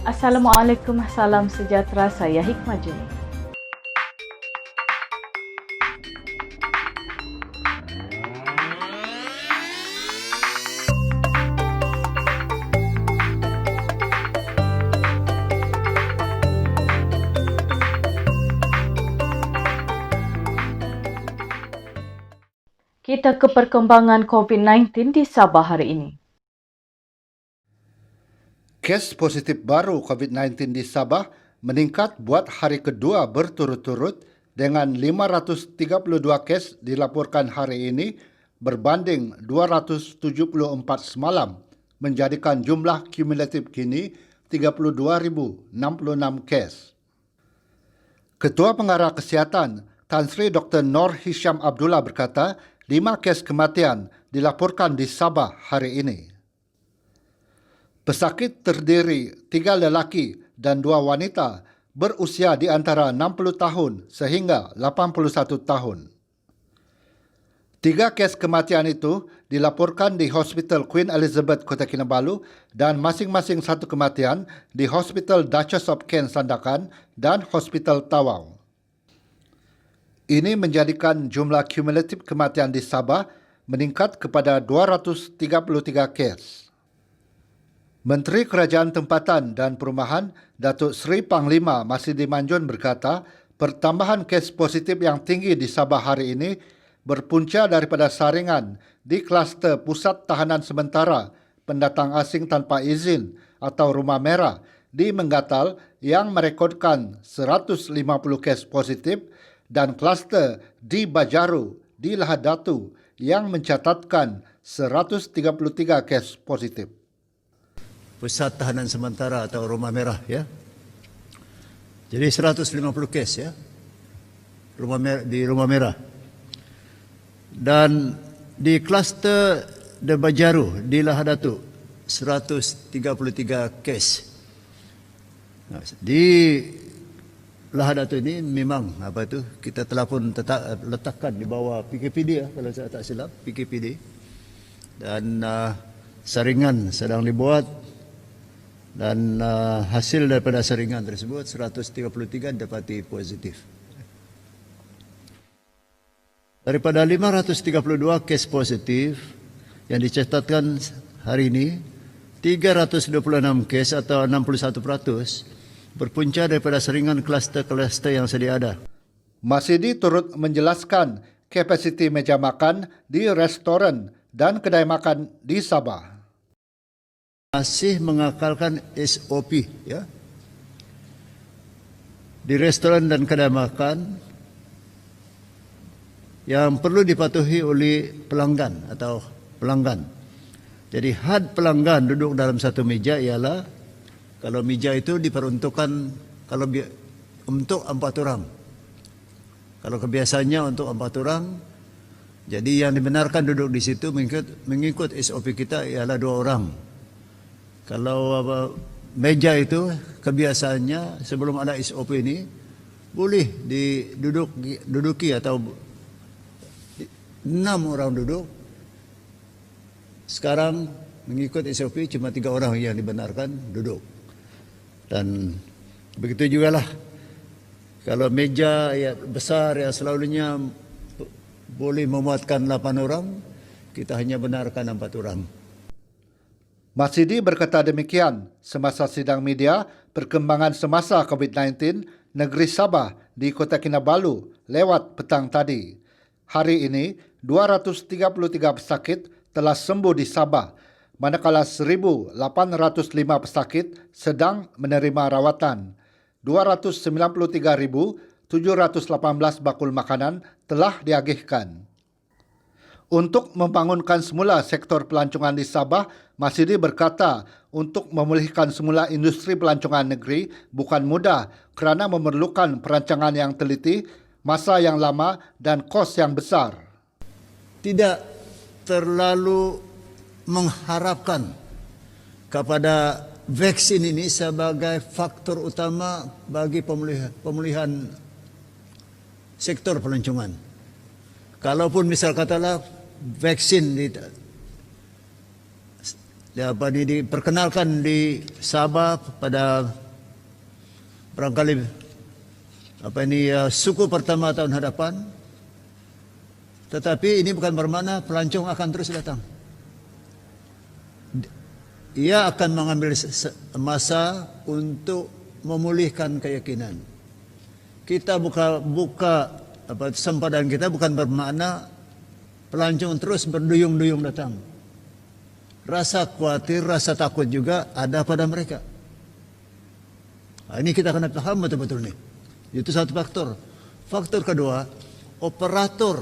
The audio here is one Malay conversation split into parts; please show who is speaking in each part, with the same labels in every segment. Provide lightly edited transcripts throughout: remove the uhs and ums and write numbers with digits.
Speaker 1: Assalamualaikum, salam sejahtera, saya Hikmah Juni. Kita ke perkembangan COVID-19 di Sabah hari ini.
Speaker 2: Kes positif baru COVID-19 di Sabah meningkat buat hari kedua berturut-turut dengan 532 kes dilaporkan hari ini berbanding 274 semalam, menjadikan jumlah kumulatif kini 32,066 kes. Ketua Pengarah Kesihatan Tan Sri Dr. Nor Hisham Abdullah berkata, 5 kes kematian dilaporkan di Sabah hari ini. Pesakit terdiri 3 lelaki dan 2 wanita berusia di antara 60 tahun sehingga 81 tahun. 3 kes kematian itu dilaporkan di Hospital Queen Elizabeth Kota Kinabalu dan masing-masing 1 kematian di Hospital Duchess of Kent Sandakan dan Hospital Tawau. Ini menjadikan jumlah kumulatif kematian di Sabah meningkat kepada 233 kes. Menteri Kerajaan Tempatan dan Perumahan Datuk Seri Panglima Masidi Manjun berkata, pertambahan kes positif yang tinggi di Sabah hari ini berpunca daripada saringan di kluster Pusat Tahanan Sementara Pendatang Asing Tanpa Izin atau Rumah Merah di Menggatal yang merekodkan 150 kes positif dan kluster di Bajaru di Lahad Datu yang mencatatkan 133 kes positif.
Speaker 3: Pusat Tahanan Sementara atau Rumah Merah, ya. Jadi 150 kes, ya. Di Rumah Merah. Dan di kluster De Bajaru di Lahad Datu 133 kes. Nah, di Lahad Datu ini memang kita telah pun letakkan di bawah PKPD, ya, kalau saya tak silap, PKPD. Dan saringan sedang dibuat. Dan hasil daripada saringan tersebut 133 dapati positif. Daripada 532 kes positif yang dicatatkan hari ini, 326 kes atau 61% berpunca daripada saringan kluster-kluster yang sedia ada.
Speaker 2: Masidi turut menjelaskan kapasiti meja makan di restoran dan kedai makan di Sabah.
Speaker 3: Masih mengakalkan SOP, ya. Di restoran dan kedai makan yang perlu dipatuhi oleh pelanggan atau pelanggan. Jadi had pelanggan duduk dalam satu meja ialah kalau meja itu diperuntukkan untuk 4 orang. Kalau kebiasaannya untuk 4 orang, jadi yang dibenarkan duduk di situ mengikut SOP kita ialah 2 orang. Kalau meja itu kebiasaannya sebelum ada SOP ini boleh diduduki atau 6 orang duduk. Sekarang mengikut SOP cuma 3 orang yang dibenarkan duduk. Dan begitu jugalah kalau meja yang besar yang selalunya boleh memuatkan 8 orang, kita hanya benarkan 4 orang.
Speaker 2: Masidi berkata demikian semasa sidang media perkembangan semasa COVID-19 negeri Sabah di Kota Kinabalu lewat petang tadi. Hari ini, 233 pesakit telah sembuh di Sabah, manakala 1,805 pesakit sedang menerima rawatan. 293,718 bakul makanan telah diagihkan. Untuk membangunkan semula sektor pelancongan di Sabah, Masidi berkata untuk memulihkan semula industri pelancongan negeri bukan mudah kerana memerlukan perancangan yang teliti, masa yang lama dan kos yang besar.
Speaker 3: Tidak terlalu mengharapkan kepada vaksin ini sebagai faktor utama bagi pemulihan sektor pelancongan. Kalaupun misal katalah vaksin diperkenalkan di Sabah pada barangkali suku pertama tahun hadapan. Tetapi ini bukan bermakna pelancong akan terus datang. Ia akan mengambil masa untuk memulihkan keyakinan. Kita buka sempadan kita bukan bermakna pelancong terus berduyung-duyung datang. Rasa khawatir, rasa takut juga ada pada mereka. Ini kita kena paham betul-betul nih. Itu satu faktor. Faktor kedua, operator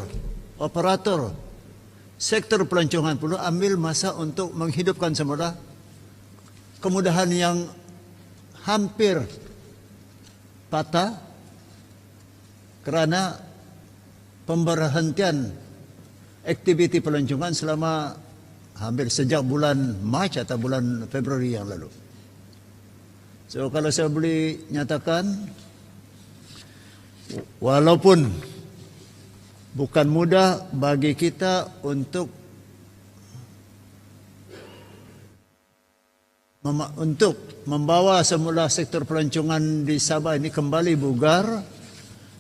Speaker 3: sektor pelancongan perlu ambil masa untuk menghidupkan semula kemudahan yang hampir patah karena pemberhentian aktiviti pelancongan selama hampir sejak bulan Mac atau bulan Februari yang lalu. So kalau saya boleh nyatakan, walaupun bukan mudah bagi kita untuk membawa semula sektor pelancongan di Sabah ini kembali bugar,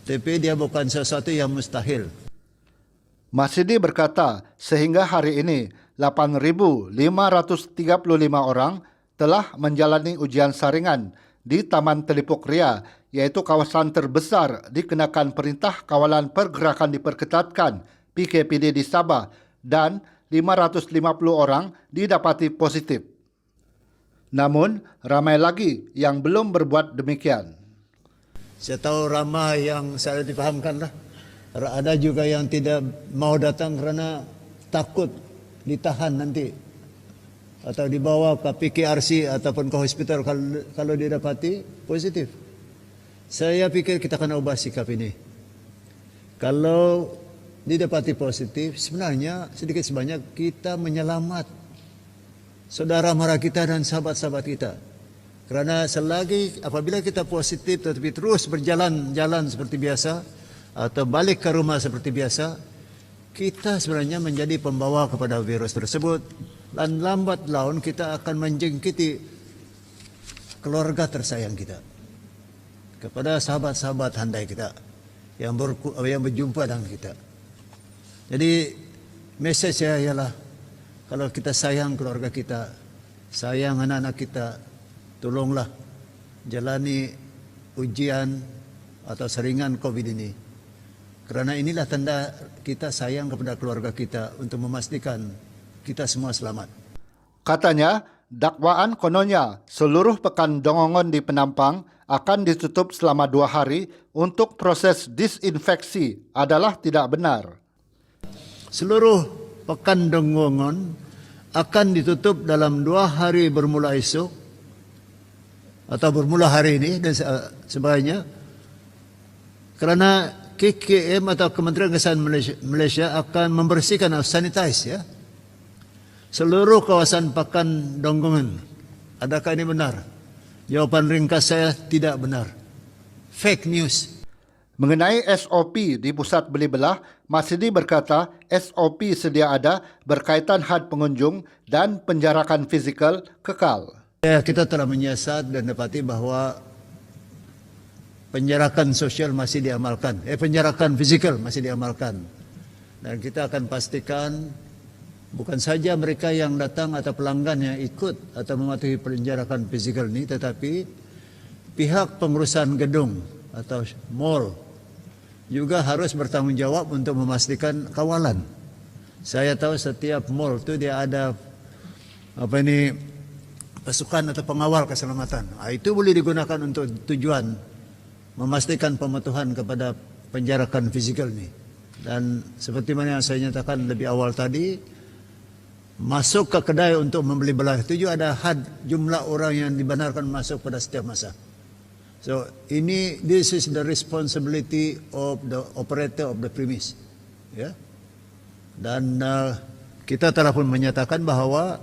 Speaker 3: tapi dia bukan sesuatu yang mustahil.
Speaker 2: Masidi berkata, sehingga hari ini 8.535 orang telah menjalani ujian saringan di Taman Telipuk Ria, yaitu kawasan terbesar dikenakan Perintah Kawalan Pergerakan Diperketatkan PKPD di Sabah, dan 550 orang didapati positif. Namun, ramai lagi yang belum berbuat demikian.
Speaker 3: Saya tahu ramai yang saya dipahamkan lah. Ada juga yang tidak mau datang karena takut ditahan nanti atau dibawa ke PKRC ataupun ke hospital kalau didapati positif. Saya pikir kita akan ubah sikap ini. Kalau didapati positif, sebenarnya sedikit sebanyak kita menyelamat saudara mara kita dan sahabat-sahabat kita. Karena selagi apabila kita positif tetapi terus berjalan seperti biasa atau balik ke rumah seperti biasa, kita sebenarnya menjadi pembawa kepada virus tersebut, dan lambat laun kita akan menjangkiti keluarga tersayang kita, kepada sahabat-sahabat handai kita yang berjumpa dengan kita. Jadi message saya ialah, kalau kita sayang keluarga kita, sayang anak-anak kita, tolonglah jalani ujian atau saringan COVID ini. Kerana inilah tanda kita sayang kepada keluarga kita untuk memastikan kita semua selamat.
Speaker 2: Katanya, dakwaan kononnya seluruh pekan Dongongon di Penampang akan ditutup selama 2 hari untuk proses disinfeksi adalah tidak benar.
Speaker 3: Seluruh pekan Dongongon akan ditutup dalam 2 hari bermula esok atau bermula hari ini dan sebagainya, kerana KKM atau Kementerian Kesehatan Malaysia akan membersihkan atau sanitize ya seluruh kawasan pekan Dongongon. Adakah ini benar? Jawapan ringkas saya, tidak benar. Fake news.
Speaker 2: Mengenai SOP di pusat beli belah, Masidi berkata SOP sedia ada berkaitan had pengunjung dan penjarakan fizikal kekal.
Speaker 3: Kita telah menyiasat dan dapati bahawa penjarakan sosial masih diamalkan. Penjarakan fizikal masih diamalkan. Dan kita akan pastikan bukan saja mereka yang datang atau pelanggan yang ikut atau mematuhi penjarakan fizikal ini, tetapi pihak pengurusan gedung atau mall juga harus bertanggungjawab untuk memastikan kawalan. Saya tahu setiap mall itu dia ada pasukan atau pengawal keselamatan. Itu boleh digunakan untuk tujuan memastikan pematuhan kepada penjarakan fizikal ini. Dan seperti mana yang saya nyatakan lebih awal tadi, masuk ke kedai untuk membeli belah itu juga ada had jumlah orang yang dibenarkan masuk pada setiap masa. So this is the responsibility of the operator of the premise. Ya. Dan kita telah pun menyatakan bahawa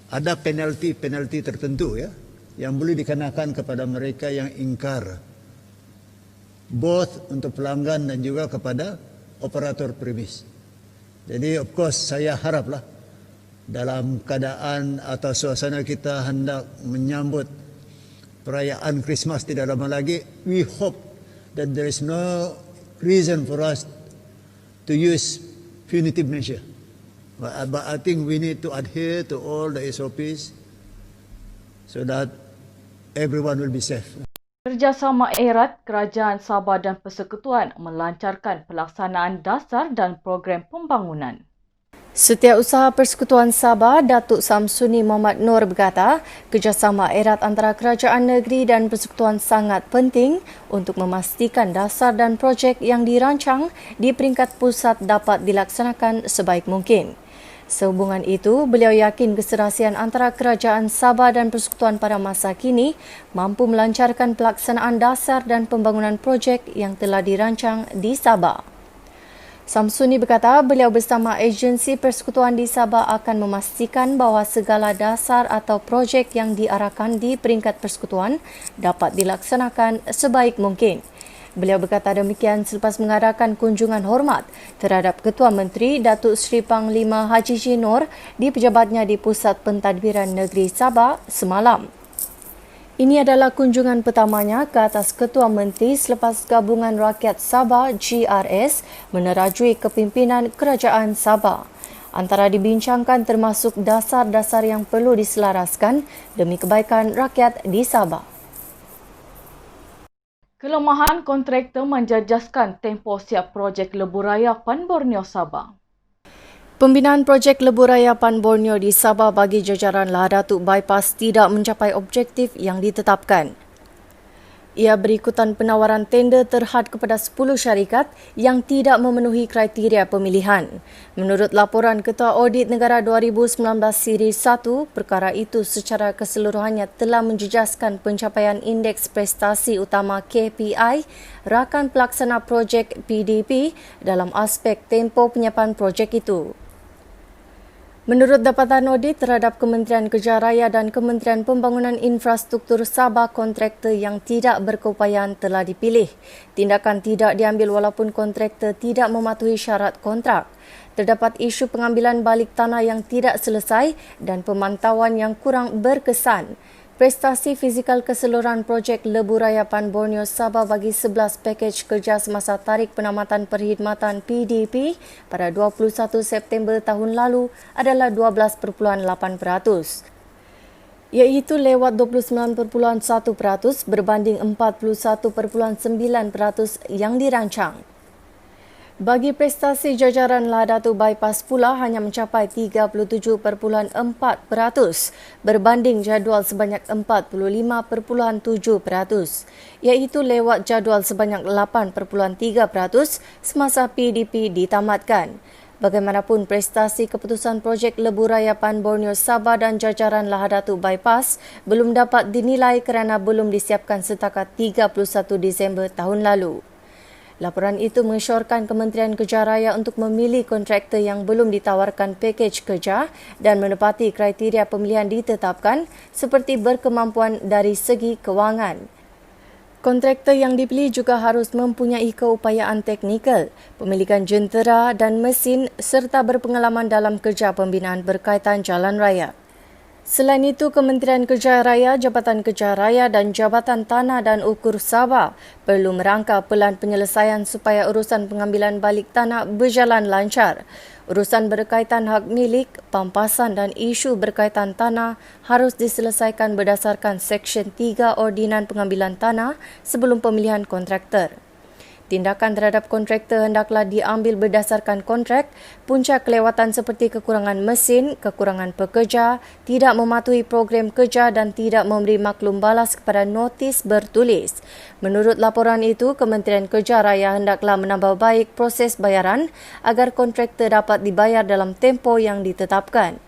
Speaker 3: ada penalti tertentu ya yang boleh dikenakan kepada mereka yang ingkar, both untuk pelanggan dan juga kepada operator premis. Jadi of course saya haraplah dalam keadaan atau suasana kita hendak menyambut perayaan Christmas tidak lama lagi, we hope that there is no reason for us to use punitive measure. But I think we need to adhere to all the SOPs so that everyone will be safe.
Speaker 1: Kerjasama erat Kerajaan Sabah dan Persekutuan melancarkan pelaksanaan dasar dan program pembangunan.
Speaker 4: Setiausaha Persekutuan Sabah, Datuk Samsuni Mohamad Noor berkata, kerjasama erat antara kerajaan negeri dan persekutuan sangat penting untuk memastikan dasar dan projek yang dirancang di peringkat pusat dapat dilaksanakan sebaik mungkin. Sehubungan itu, beliau yakin keserasian antara kerajaan Sabah dan persekutuan pada masa kini mampu melancarkan pelaksanaan dasar dan pembangunan projek yang telah dirancang di Sabah. Samsuni berkata beliau bersama agensi persekutuan di Sabah akan memastikan bahawa segala dasar atau projek yang diarahkan di peringkat persekutuan dapat dilaksanakan sebaik mungkin. Beliau berkata demikian selepas mengadakan kunjungan hormat terhadap Ketua Menteri Datuk Seri Panglima Haji Jinor di pejabatnya di Pusat Pentadbiran Negeri Sabah semalam. Ini adalah kunjungan pertamanya ke atas Ketua Menteri selepas Gabungan Rakyat Sabah GRS menerajui kepimpinan Kerajaan Sabah. Antara dibincangkan termasuk dasar-dasar yang perlu diselaraskan demi kebaikan rakyat di Sabah.
Speaker 1: Kelemahan kontraktor menjejaskan tempoh siap projek Lebuh Raya Pan Borneo Sabah.
Speaker 4: Pembinaan projek Lebuh Raya Pan Borneo di Sabah bagi jajaran Lahadatuk Bypass tidak mencapai objektif yang ditetapkan. Ia berikutan penawaran tender terhad kepada 10 syarikat yang tidak memenuhi kriteria pemilihan. Menurut laporan Ketua Audit Negara 2019 Siri 1, perkara itu secara keseluruhannya telah menjejaskan pencapaian Indeks Prestasi Utama KPI rakan pelaksana projek PDP dalam aspek tempoh penyiapan projek itu. Menurut dapatan audit terhadap Kementerian Kerja Raya dan Kementerian Pembangunan Infrastruktur Sabah, kontraktor yang tidak berkeupayaan telah dipilih. Tindakan tidak diambil walaupun kontraktor tidak mematuhi syarat kontrak. Terdapat isu pengambilan balik tanah yang tidak selesai dan pemantauan yang kurang berkesan. Prestasi fizikal keseluruhan projek Lebuh Raya Pan Borneo Sabah bagi 11 pakej kerja semasa tarikh penamatan perkhidmatan PDP pada 21 September tahun lalu adalah 12.8%, iaitu lewat 29.1% berbanding 41.9% yang dirancang. Bagi prestasi jajaran Lahadatuk Bypass pula hanya mencapai 37.4% berbanding jadual sebanyak 45.7%, iaitu lewat jadual sebanyak 8.3% semasa PDP ditamatkan. Bagaimanapun, prestasi keputusan projek Lebuh Raya Pan Borneo Sabah dan jajaran Lahadatuk Bypass belum dapat dinilai kerana belum disiapkan setakat 31 Disember tahun lalu. Laporan itu mengesyorkan Kementerian Kerja Raya untuk memilih kontraktor yang belum ditawarkan pakej kerja dan menepati kriteria pemilihan ditetapkan seperti berkemampuan dari segi kewangan. Kontraktor yang dipilih juga harus mempunyai keupayaan teknikal, pemilikan jentera dan mesin serta berpengalaman dalam kerja pembinaan berkaitan jalan raya. Selain itu, Kementerian Kerja Raya, Jabatan Kerja Raya dan Jabatan Tanah dan Ukur Sabah perlu merangka pelan penyelesaian supaya urusan pengambilan balik tanah berjalan lancar. Urusan berkaitan hak milik, pampasan dan isu berkaitan tanah harus diselesaikan berdasarkan Seksyen 3 Ordinan Pengambilan Tanah sebelum pemilihan kontraktor. Tindakan terhadap kontraktor hendaklah diambil berdasarkan kontrak. Punca kelewatan seperti kekurangan mesin, kekurangan pekerja, tidak mematuhi program kerja dan tidak memberi maklum balas kepada notis bertulis. Menurut laporan itu, Kementerian Kerja Raya hendaklah menambah baik proses bayaran agar kontraktor dapat dibayar dalam tempoh yang ditetapkan.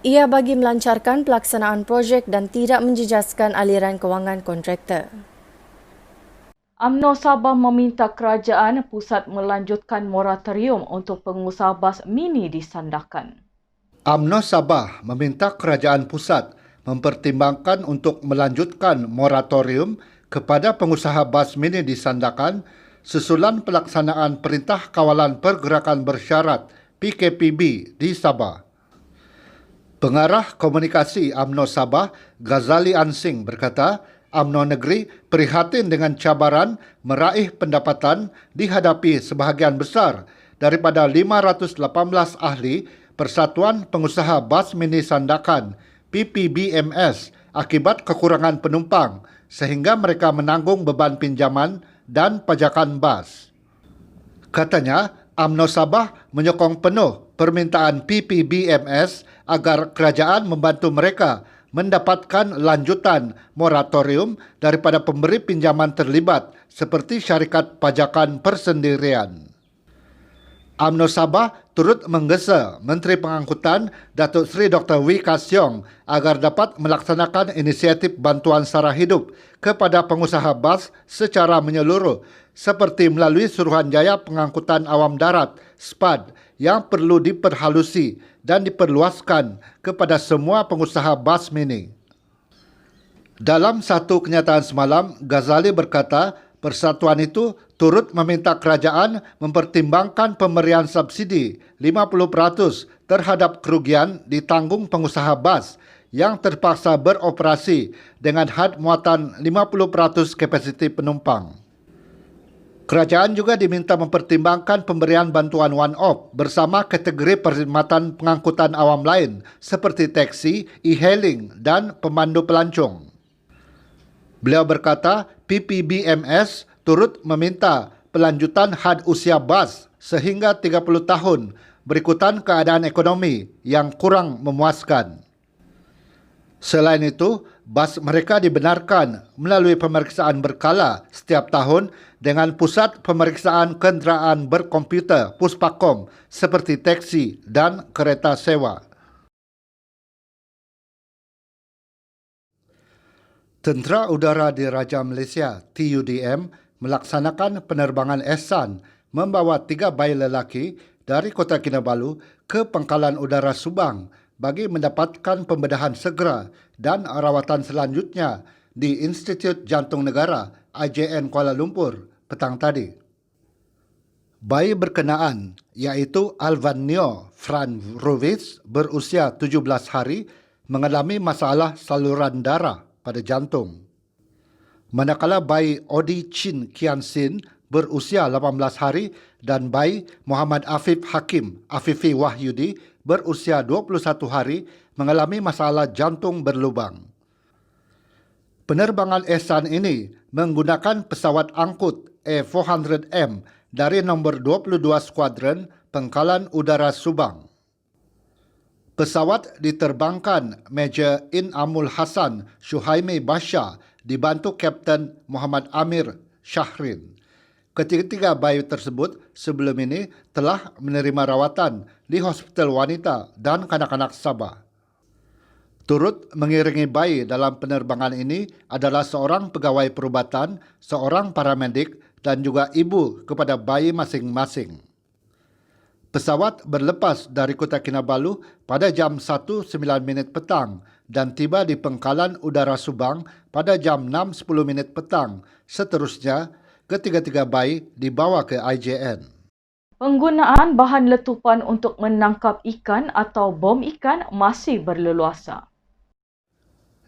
Speaker 4: Ia bagi melancarkan pelaksanaan projek dan tidak menjejaskan aliran kewangan kontraktor.
Speaker 1: UMNO Sabah meminta kerajaan pusat melanjutkan moratorium untuk pengusaha bas mini di Sandakan.
Speaker 2: UMNO Sabah meminta kerajaan pusat mempertimbangkan untuk melanjutkan moratorium kepada pengusaha bas mini di Sandakan susulan pelaksanaan Perintah Kawalan Pergerakan Bersyarat PKPB di Sabah. Pengarah Komunikasi UMNO Sabah, Ghazali Ansing berkata, UMNO Negeri prihatin dengan cabaran meraih pendapatan dihadapi sebahagian besar daripada 518 ahli Persatuan Pengusaha Bas Mini Sandakan PPBMS akibat kekurangan penumpang sehingga mereka menanggung beban pinjaman dan pajakan bas. Katanya, UMNO Sabah menyokong penuh permintaan PPBMS agar kerajaan membantu mereka mendapatkan lanjutan moratorium daripada pemberi pinjaman terlibat seperti syarikat pajakan persendirian. UMNO Sabah turut menggesa Menteri Pengangkutan Datuk Seri Dr. Wee Ka Siong agar dapat melaksanakan inisiatif bantuan sara hidup kepada pengusaha bas secara menyeluruh seperti melalui Suruhanjaya Pengangkutan Awam Darat SPAD yang perlu diperhalusi dan diperluaskan kepada semua pengusaha bas mini. Dalam satu kenyataan semalam, Ghazali berkata persatuan itu turut meminta kerajaan mempertimbangkan pemberian subsidi 50% terhadap kerugian ditanggung pengusaha bas yang terpaksa beroperasi dengan had muatan 50% kapasiti penumpang. Kerajaan juga diminta mempertimbangkan pemberian bantuan one-off bersama kategori perkhidmatan pengangkutan awam lain seperti taksi, e-hailing dan pemandu pelancong. Beliau berkata PPBMS turut meminta pelanjutan had usia bas sehingga 30 tahun berikutan keadaan ekonomi yang kurang memuaskan. Selain itu, bas mereka dibenarkan melalui pemeriksaan berkala setiap tahun dengan pusat pemeriksaan kenderaan berkomputer Puspakom seperti taksi dan kereta sewa. Tentera Udara Diraja Malaysia TUDM melaksanakan penerbangan ihsan membawa 3 bayi lelaki dari Kota Kinabalu ke Pangkalan Udara Subang bagi mendapatkan pembedahan segera dan rawatan selanjutnya di Institut Jantung Negara IJN Kuala Lumpur petang tadi. Bayi berkenaan iaitu Alvan Neo Franrovic berusia 17 hari mengalami masalah saluran darah pada jantung. Manakala bayi Odi Chin Kian Sin berusia 18 hari dan bayi Muhammad Afif Hakim Afifi Wahyudi berusia 21 hari mengalami masalah jantung berlubang. Penerbangan ihsan ini menggunakan pesawat angkut A400M dari nombor 22 Skuadron Pangkalan Udara Subang. Pesawat diterbangkan Major In Amul Hassan Syuhaimi Basha dibantu Kapten Muhammad Amir Syahrin. Ketiga-tiga bayi tersebut sebelum ini telah menerima rawatan di Hospital Wanita dan Kanak-kanak Sabah. Turut mengiringi bayi dalam penerbangan ini adalah seorang pegawai perubatan, seorang paramedik dan juga ibu kepada bayi masing-masing. Pesawat berlepas dari Kota Kinabalu pada jam 1.09 petang dan tiba di Pangkalan Udara Subang pada jam 6.10 petang. Seterusnya, ketiga-tiga bayi dibawa ke IJN.
Speaker 1: Penggunaan bahan letupan untuk menangkap ikan atau bom ikan masih berleluasa.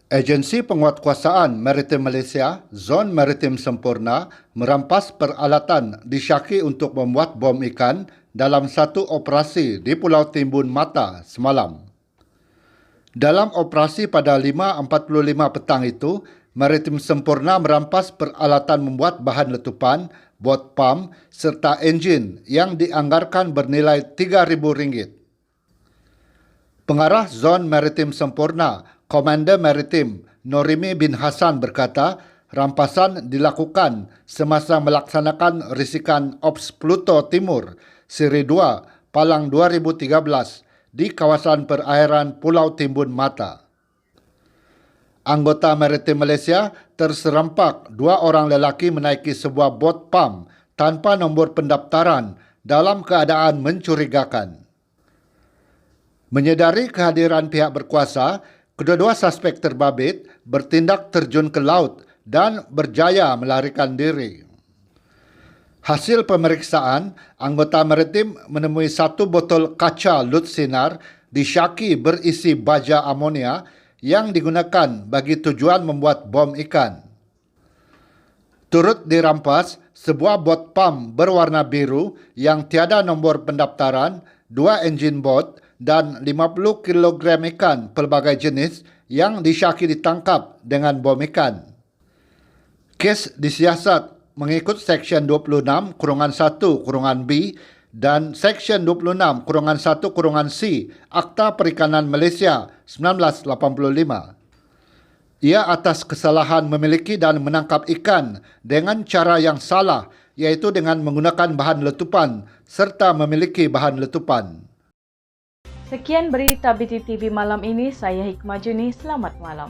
Speaker 2: Agensi Penguatkuasaan Maritim Malaysia, Zon Maritim Sempurna, merampas peralatan disyaki untuk membuat bom ikan dalam satu operasi di Pulau Timbun Mata semalam. Dalam operasi pada 5.45 petang itu, Maritim Sempurna merampas peralatan membuat bahan letupan, bot pam serta enjin yang dianggarkan bernilai RM3,000. Pengarah Zon Maritim Sempurna, Komander Maritim Norimi bin Hassan berkata, rampasan dilakukan semasa melaksanakan risikan Ops Pluto Timur, Seri 2, Palang 2013 di kawasan perairan Pulau Timbun Mata. Anggota Maritim Malaysia terserempak 2 orang lelaki menaiki sebuah bot pam tanpa nombor pendaftaran dalam keadaan mencurigakan. Menyedari kehadiran pihak berkuasa, kedua-dua suspek terbabit bertindak terjun ke laut dan berjaya melarikan diri. Hasil pemeriksaan, anggota maritim menemui 1 botol kaca lut sinar disyaki berisi baja amonia yang digunakan bagi tujuan membuat bom ikan. Turut dirampas sebuah bot pam berwarna biru yang tiada nombor pendaftaran, 2 enjin bot dan 50 kg ikan pelbagai jenis yang disyaki ditangkap dengan bom ikan. Kes disiasat mengikut Seksyen 26-1-B dan Seksyen 26-1-C Akta Perikanan Malaysia 1985. Ia atas kesalahan memiliki dan menangkap ikan dengan cara yang salah, iaitu dengan menggunakan bahan letupan serta memiliki bahan letupan.
Speaker 1: Sekian berita BTTV malam ini. Saya Hikmah Juni. Selamat malam.